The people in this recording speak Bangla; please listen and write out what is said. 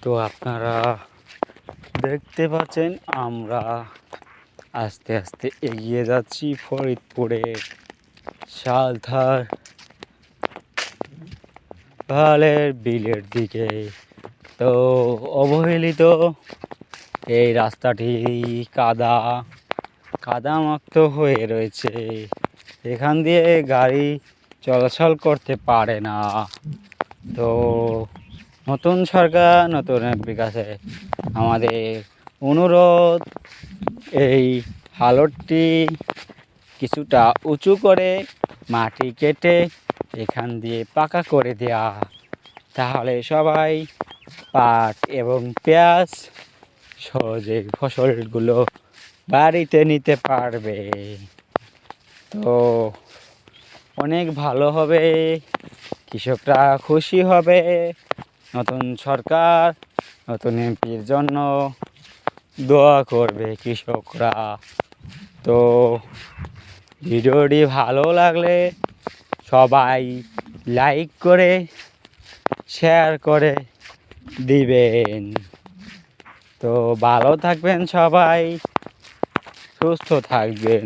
তো আপনারা দেখতে পাচ্ছেন আমরা আস্তে আস্তে এগিয়ে যাচ্ছি ফরিদপুরের শালথার পাহাড়ের বিলের দিকে। তো অবহেলিত এই রাস্তাটি কাদামাক্ত হয়ে রয়েছে, এখান দিয়ে গাড়ি চলাচল করতে পারে না। তো নতুন সরকার নতুন এমপির কাছে আমাদের অনুরোধ, এই হালটটি কিছুটা উঁচু করে মাটি কেটে এখান দিয়ে পাকা করে দেয়া, তাহলে সবাই পাট এবং পেঁয়াজ সহজে ফসলগুলো বাড়িতে নিতে পারবে। তো অনেক ভালো হবে, কৃষকরা খুশি হবে। নতুন সরকার নতুন এমপির জন্য দোয়া করবে কৃষকরা। তো ভিডিওটি ভালো লাগলে সবাই লাইক করে শেয়ার করে দিবেন। তো ভালো থাকবেন, সবাই সুস্থ থাকবেন।